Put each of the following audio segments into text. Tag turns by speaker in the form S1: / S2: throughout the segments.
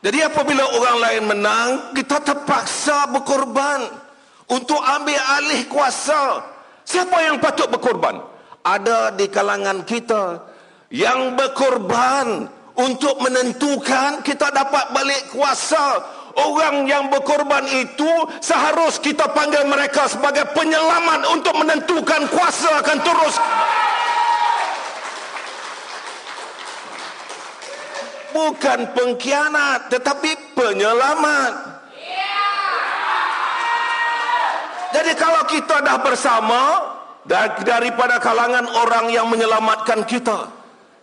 S1: Jadi apabila orang lain menang, kita terpaksa berkorban untuk ambil alih kuasa. Siapa yang patut berkorban? Ada di kalangan kita yang berkorban untuk menentukan kita dapat balik kuasa. Orang yang berkorban itu seharus kita panggil mereka sebagai penyelamat untuk menentukan kuasa akan terus. Bukan pengkhianat, tetapi penyelamat. Jadi kalau kita dah bersama, daripada kalangan orang yang menyelamatkan kita,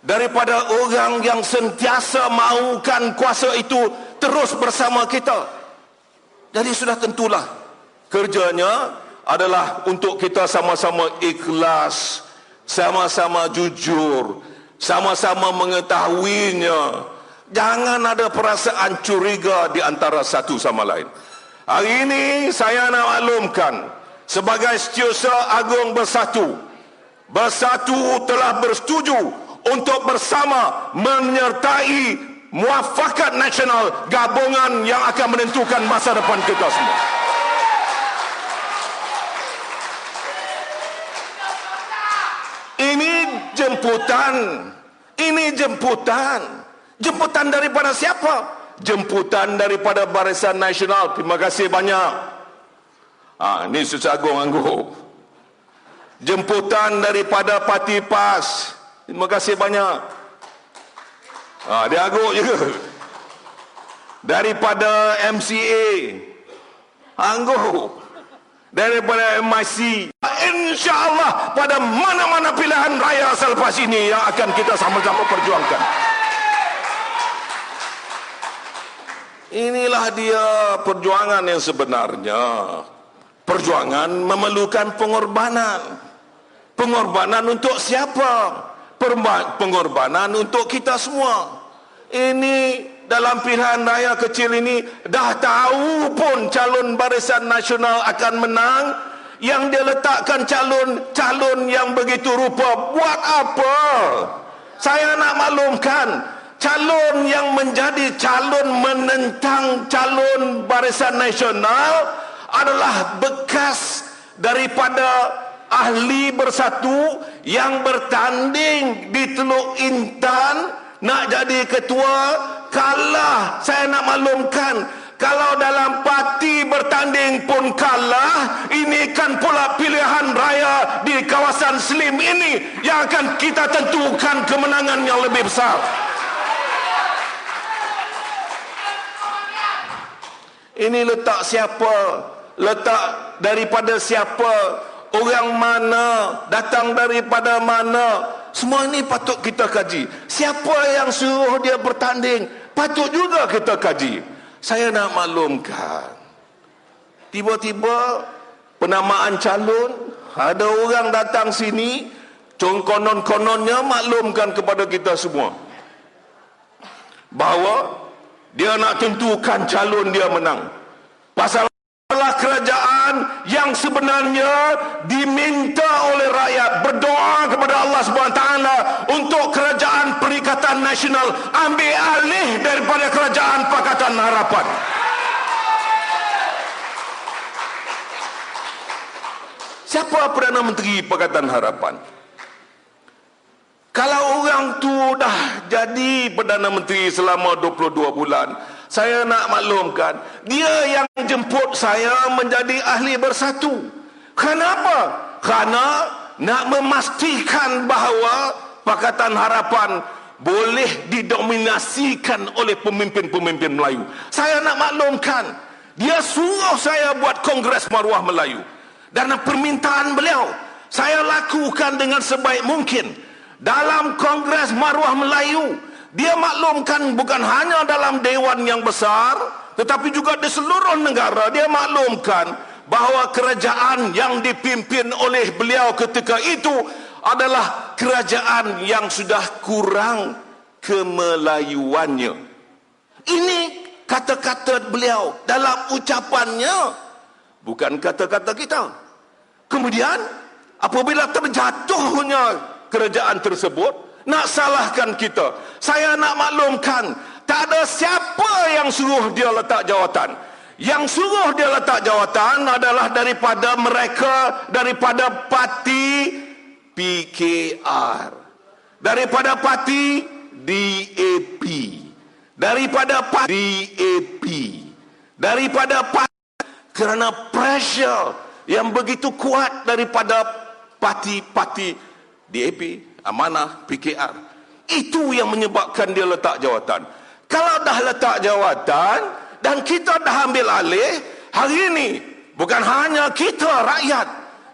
S1: daripada orang yang sentiasa mahukan kuasa itu terus bersama kita, jadi sudah tentulah kerjanya adalah untuk kita sama-sama ikhlas, sama-sama jujur, sama-sama mengetahuinya. Jangan ada perasaan curiga di antara satu sama lain. Hari ini saya nak maklumkan, sebagai Setiausaha Agung Bersatu telah bersetuju untuk bersama menyertai muafakat nasional, gabungan yang akan menentukan masa depan kita semua. Ini jemputan. Jemputan daripada siapa? Jemputan daripada Barisan Nasional. Terima kasih banyak. Ini Setiausaha Agung angguk. Jemputan daripada Parti PAS. Terima kasih banyak. Dia angguk juga. Daripada MCA. Angguk. Daripada MIC. InsyaAllah pada mana-mana pilihan raya selepas ini yang akan kita sama-sama perjuangkan. Inilah dia perjuangan yang sebenarnya. Perjuangan memerlukan pengorbanan. Pengorbanan untuk siapa? Pengorbanan untuk kita semua. Ini dalam pilihan raya kecil ini dah tahu pun calon Barisan Nasional akan menang. Yang dia letakkan calon yang begitu rupa. Buat apa? Saya nak maklumkan, calon yang menjadi calon menentang calon Barisan Nasional adalah bekas daripada ahli bersatu yang bertanding di Teluk Intan nak jadi ketua, kalah. Saya nak maklumkan, kalau dalam parti bertanding pun kalah, ini kan pula pilihan raya di kawasan Slim ini yang akan kita tentukan kemenangan yang lebih besar. Ini letak siapa? Letak daripada siapa? Orang mana? Datang daripada mana? Semua ini patut kita kaji. Siapa yang suruh dia bertanding? Patut juga kita kaji. Saya nak maklumkan, tiba-tiba penamaan calon, ada orang datang sini, konon-kononnya maklumkan kepada kita semua bahawa dia nak tentukan calon dia menang. Pasal kerajaan yang sebenarnya diminta oleh rakyat, berdoa kepada Allah SWT untuk kerajaan Perikatan Nasional ambil alih daripada kerajaan Pakatan Harapan. Siapa Perdana Menteri Pakatan Harapan? Kalau orang tu dah jadi Perdana Menteri selama 22 bulan, saya nak maklumkan, dia yang jemput saya menjadi ahli bersatu. Kenapa? Kerana nak memastikan bahawa Pakatan Harapan boleh didominasikan oleh pemimpin-pemimpin Melayu. Saya nak maklumkan, dia suruh saya buat Kongres Maruah Melayu. Dan permintaan beliau, saya lakukan dengan sebaik mungkin. Dalam Kongres Maruah Melayu, dia maklumkan bukan hanya dalam Dewan yang besar, tetapi juga di seluruh negara. Dia maklumkan bahawa kerajaan yang dipimpin oleh beliau ketika itu adalah kerajaan yang sudah kurang kemelayuannya. Ini kata-kata beliau dalam ucapannya, bukan kata-kata kita. Kemudian apabila terjatuhnya kerajaan tersebut, nak salahkan kita. Saya nak maklumkan, Tak ada siapa yang suruh dia letak jawatan. Yang suruh dia letak jawatan adalah daripada mereka, daripada parti PKR, daripada parti DAP, daripada parti DAP, daripada parti, kerana pressure yang begitu kuat daripada parti-parti DAP, Amanah, PKR. Itu yang menyebabkan dia letak jawatan. Kalau dah letak jawatan dan kita dah ambil alih, hari ini bukan hanya kita rakyat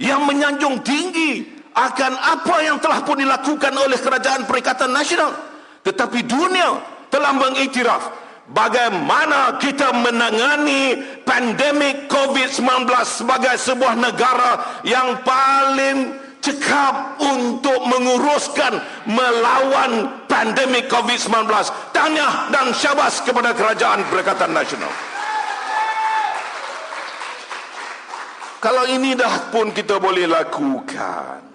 S1: yang menyanjung tinggi akan apa yang telah pun dilakukan oleh Kerajaan Perikatan Nasional, tetapi dunia telah mengiktiraf bagaimana kita menangani pandemik COVID-19 sebagai sebuah negara yang paling cekap untuk menguruskan melawan pandemik COVID-19. Tahniah dan syabas kepada Kerajaan Perikatan Nasional. Kalau ini dah pun kita boleh lakukan,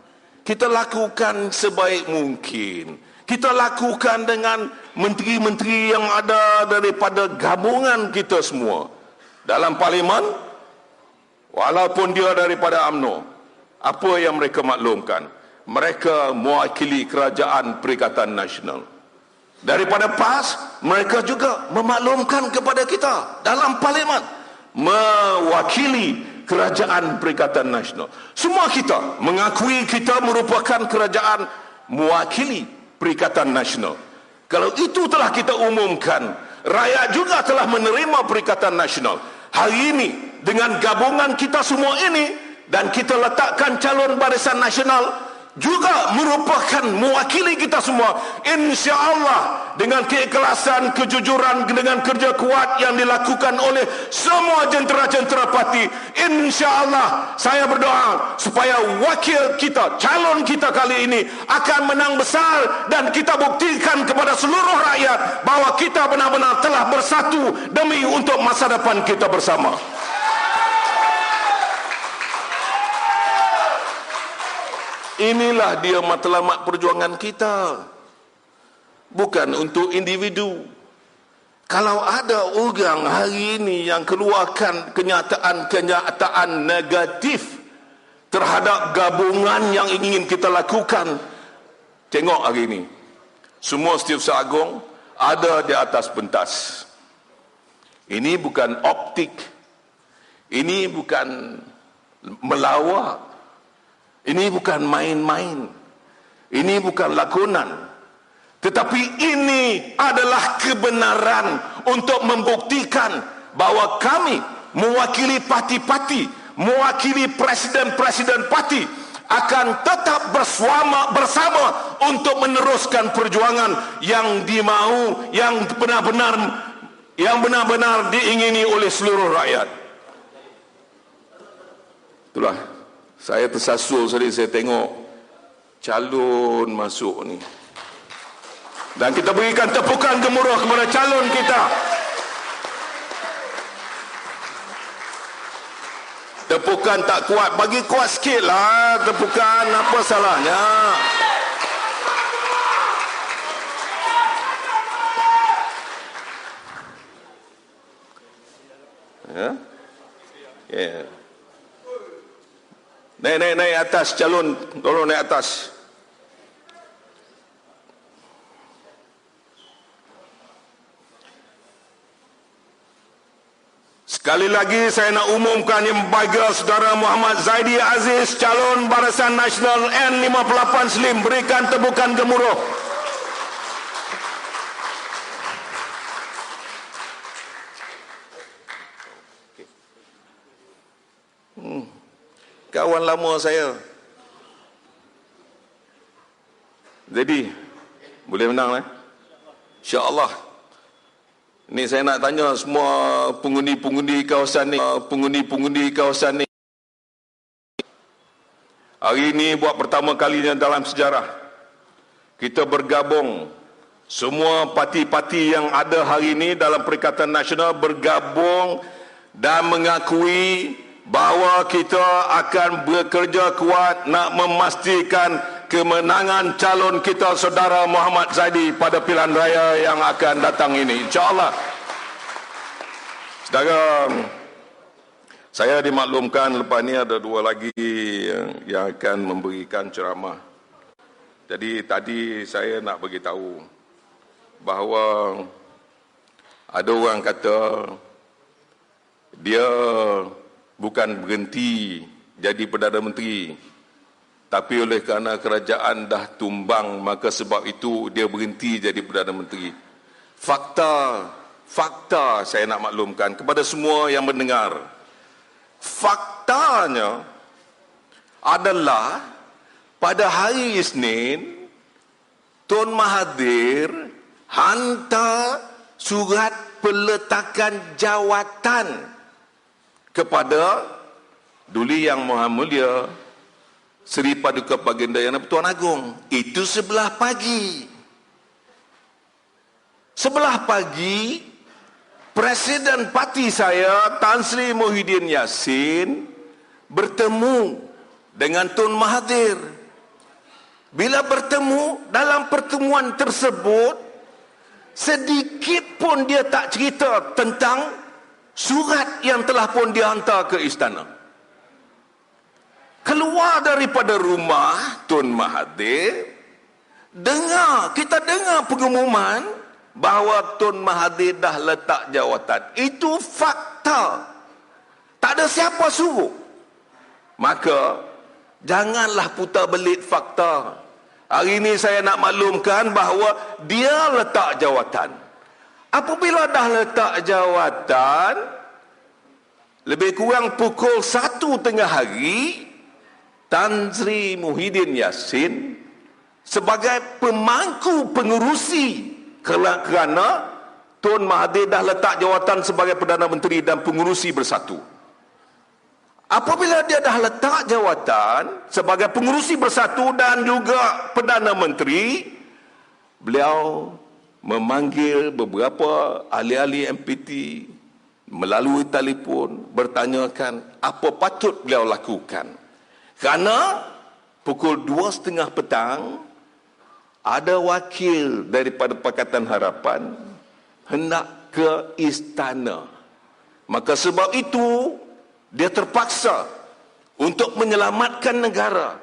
S1: kita lakukan sebaik mungkin. Kita lakukan dengan menteri-menteri yang ada daripada gabungan kita semua dalam parlimen, walaupun dia daripada UMNO. Apa yang mereka maklumkan? Mereka mewakili Kerajaan Perikatan Nasional. Daripada PAS, mereka juga memaklumkan kepada kita dalam parlimen, mewakili Kerajaan Perikatan Nasional. Semua kita mengakui kita merupakan kerajaan mewakili Perikatan Nasional. Kalau itu telah kita umumkan, rakyat juga telah menerima Perikatan Nasional. Hari ini dengan gabungan kita semua ini, dan kita letakkan calon Barisan Nasional juga merupakan mewakili kita semua. InsyaAllah dengan keikhlasan, kejujuran, dengan kerja kuat yang dilakukan oleh semua jentera-jentera parti, InsyaAllah saya berdoa supaya wakil kita, calon kita kali ini akan menang besar, dan kita buktikan kepada seluruh rakyat bahawa kita benar-benar telah bersatu demi untuk masa depan kita bersama. Inilah dia matlamat perjuangan kita, bukan untuk individu. Kalau ada orang hari ini yang keluarkan kenyataan negatif terhadap gabungan yang ingin kita lakukan, tengok hari ini semua Setiausaha Agong ada di atas pentas. Ini bukan optik, ini bukan melawak, ini bukan main-main, ini bukan lakonan, tetapi ini adalah kebenaran untuk membuktikan bahawa kami mewakili parti-parti, mewakili presiden-presiden parti akan tetap bersama untuk meneruskan perjuangan yang dimau, yang benar-benar diingini oleh seluruh rakyat. Itulah. Saya tersasul tadi saya tengok calon masuk ni. Dan kita berikan tepukan gemuruh kepada calon kita. Tepukan tak kuat, bagi kuat sikit lah tepukan, apa salahnya? Ya? Ya. Naik atas calon, tolong naik atas. Sekali lagi saya nak umumkan yang bagi saudara Muhammad Zaidi Aziz, calon Barisan Nasional N58 Slim, berikan tepukan gemuruh. Kawan lama saya. Jadi boleh menang insya-Allah. Ini saya nak tanya semua pengundi-pengundi kawasan ni, hari ini buat pertama kalinya dalam sejarah kita bergabung, semua parti-parti yang ada hari ini dalam Perikatan Nasional bergabung dan mengakui bahawa kita akan bekerja kuat nak memastikan kemenangan calon kita saudara Muhammad Zaidi pada pilihan raya yang akan datang ini, insya-Allah. Saudara, saya dimaklumkan lepas ni ada dua lagi yang akan memberikan ceramah. Jadi tadi saya nak beritahu bahawa ada orang kata dia bukan berhenti jadi Perdana Menteri, tapi oleh kerana kerajaan dah tumbang, maka sebab itu dia berhenti jadi Perdana Menteri. Fakta saya nak maklumkan kepada semua yang mendengar. Faktanya adalah pada hari Isnin, Tun Mahathir hantar surat peletakan jawatan kepada Duli Yang Maha Mulia Seri Paduka Baginda Yang Pertuan Agong. Itu sebelah pagi. Sebelah pagi, Presiden parti saya, Tan Sri Muhyiddin Yassin, bertemu dengan Tun Mahathir. Bila bertemu, dalam pertemuan tersebut, sedikit pun dia tak cerita tentang surat yang telah pun dihantar ke istana. Keluar daripada rumah Tun Mahathir, kita dengar pengumuman bahawa Tun Mahathir dah letak jawatan. Itu fakta. Tak ada siapa suruh. Maka janganlah putar belit fakta. Hari ini saya nak maklumkan bahawa dia letak jawatan. Apabila dah letak jawatan, lebih kurang pukul 1 tengah hari, Tan Sri Muhyiddin Yassin sebagai pemangku pengurusi, kerana Tun Mahathir dah letak jawatan sebagai Perdana Menteri dan pengurusi bersatu. Apabila dia dah letak jawatan sebagai pengurusi bersatu dan juga Perdana Menteri, beliau memanggil beberapa ahli-ahli MPT melalui telefon, bertanyakan apa patut beliau lakukan. Kerana pukul 2.30 petang ada wakil daripada Pakatan Harapan hendak ke istana. Maka sebab itu dia terpaksa untuk menyelamatkan negara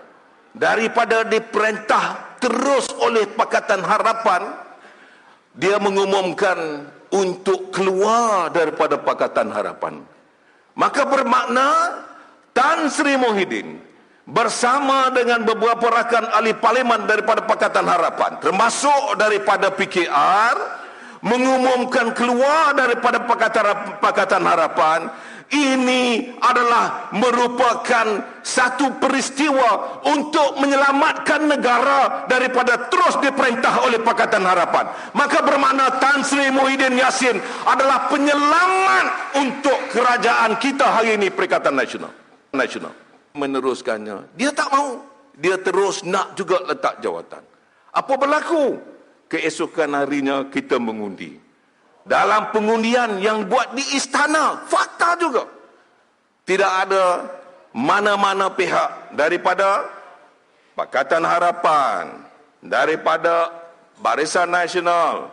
S1: daripada diperintah terus oleh Pakatan Harapan. Dia mengumumkan untuk keluar daripada Pakatan Harapan. Maka bermakna Tan Sri Muhyiddin bersama dengan beberapa rakan ahli parlimen daripada Pakatan Harapan, termasuk daripada PKR, mengumumkan keluar daripada Pakatan Harapan. Ini adalah merupakan satu peristiwa untuk menyelamatkan negara daripada terus diperintah oleh Pakatan Harapan. Maka bermakna Tan Sri Muhyiddin Yassin adalah penyelamat untuk kerajaan kita hari ini, Perikatan Nasional. Meneruskannya, dia tak mahu. Dia terus nak juga letak jawatan. Apa berlaku? Keesokan harinya kita mengundi. Dalam pengundian yang buat di istana, fakta juga, tidak ada mana-mana pihak daripada Pakatan Harapan, daripada Barisan Nasional,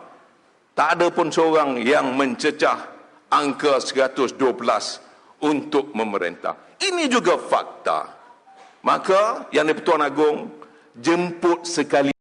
S1: tak ada pun seorang yang mencecah angka 112 untuk memerintah. Ini juga fakta. Maka Yang di-Pertuan Agong jemput sekali